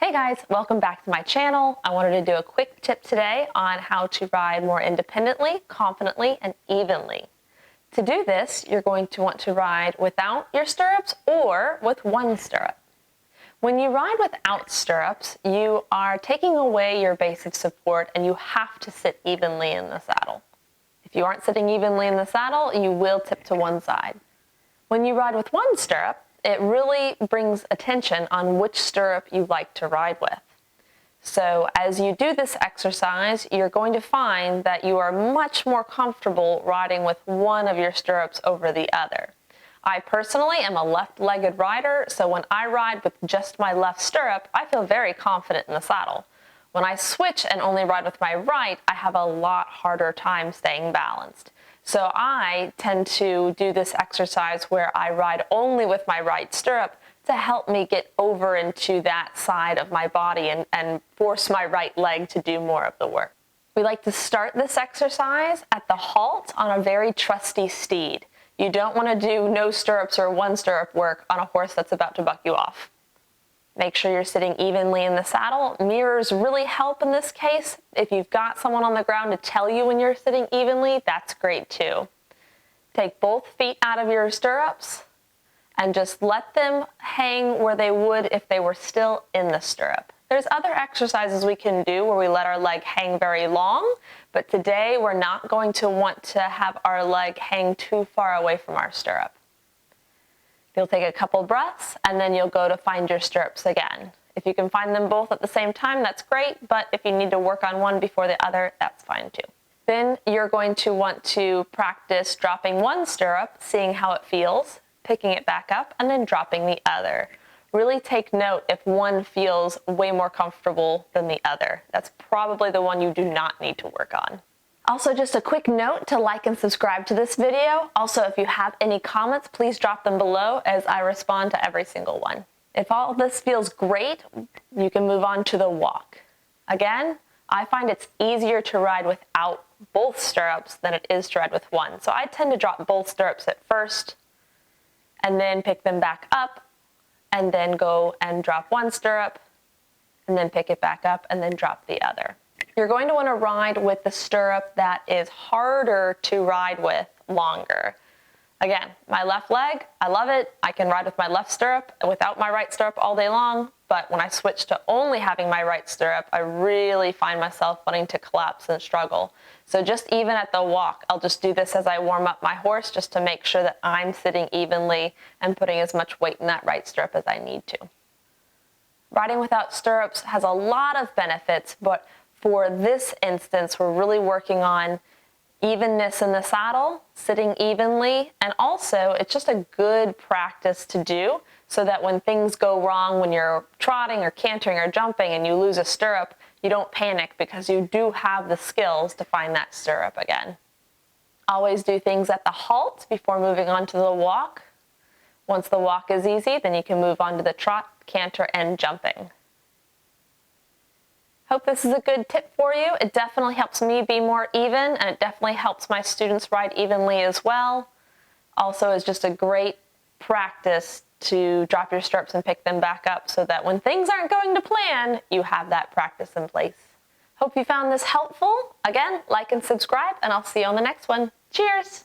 Hey guys, welcome back to my channel. I wanted to do a quick tip today on how to ride more independently, confidently, and evenly. To do this, you're going to want to ride without your stirrups or with one stirrup. When you ride without stirrups, you are taking away your base of support and you have to sit evenly in the saddle. If you aren't sitting evenly in the saddle, you will tip to one side. When you ride with one stirrup, it really brings attention on which stirrup you like to ride with. So as you do this exercise, you're going to find that you are much more comfortable riding with one of your stirrups over the other. I personally am a left-legged rider, so when I ride with just my left stirrup, I feel very confident in the saddle. When I switch and only ride with my right, I have a lot harder time staying balanced. So I tend to do this exercise where I ride only with my right stirrup to help me get over into that side of my body and force my right leg to do more of the work. We like to start this exercise at the halt on a very trusty steed. You don't want to do no stirrups or one stirrup work on a horse that's about to buck you off. Make sure you're sitting evenly in the saddle. Mirrors really help in this case. If you've got someone on the ground to tell you when you're sitting evenly, that's great too. Take both feet out of your stirrups and just let them hang where they would if they were still in the stirrup. There's other exercises we can do where we let our leg hang very long, but today we're not going to want to have our leg hang too far away from our stirrup. You'll take a couple breaths and then you'll go to find your stirrups again. If you can find them both at the same time, that's great, but if you need to work on one before the other, that's fine too. Then you're going to want to practice dropping one stirrup, seeing how it feels, picking it back up, and then dropping the other. Really take note if one feels way more comfortable than the other. That's probably the one you do not need to work on. Also, just a quick note to like and subscribe to this video. Also, if you have any comments, please drop them below as I respond to every single one. If all this feels great, you can move on to the walk. Again, I find it's easier to ride without both stirrups than it is to ride with one. So I tend to drop both stirrups at first and then pick them back up and then go and drop one stirrup and then pick it back up and then drop the other. You're going to want to ride with the stirrup that is harder to ride with longer. Again, my left leg, I love it. I can ride with my left stirrup without my right stirrup all day long, but when I switch to only having my right stirrup, I really find myself wanting to collapse and struggle. So just even at the walk, I'll just do this as I warm up my horse just to make sure that I'm sitting evenly and putting as much weight in that right stirrup as I need to. Riding without stirrups has a lot of benefits, but for this instance, we're really working on evenness in the saddle, sitting evenly, and also it's just a good practice to do so that when things go wrong, when you're trotting or cantering or jumping and you lose a stirrup, you don't panic because you do have the skills to find that stirrup again. Always do things at the halt before moving on to the walk. Once the walk is easy, then you can move on to the trot, canter, and jumping. Hope this is a good tip for you. It definitely helps me be more even, and it definitely helps my students ride evenly as well. Also, is just a great practice to drop your stirrups and pick them back up so that when things aren't going to plan, you have that practice in place. Hope you found this helpful. Again, like and subscribe, and I'll see you on the next one. Cheers!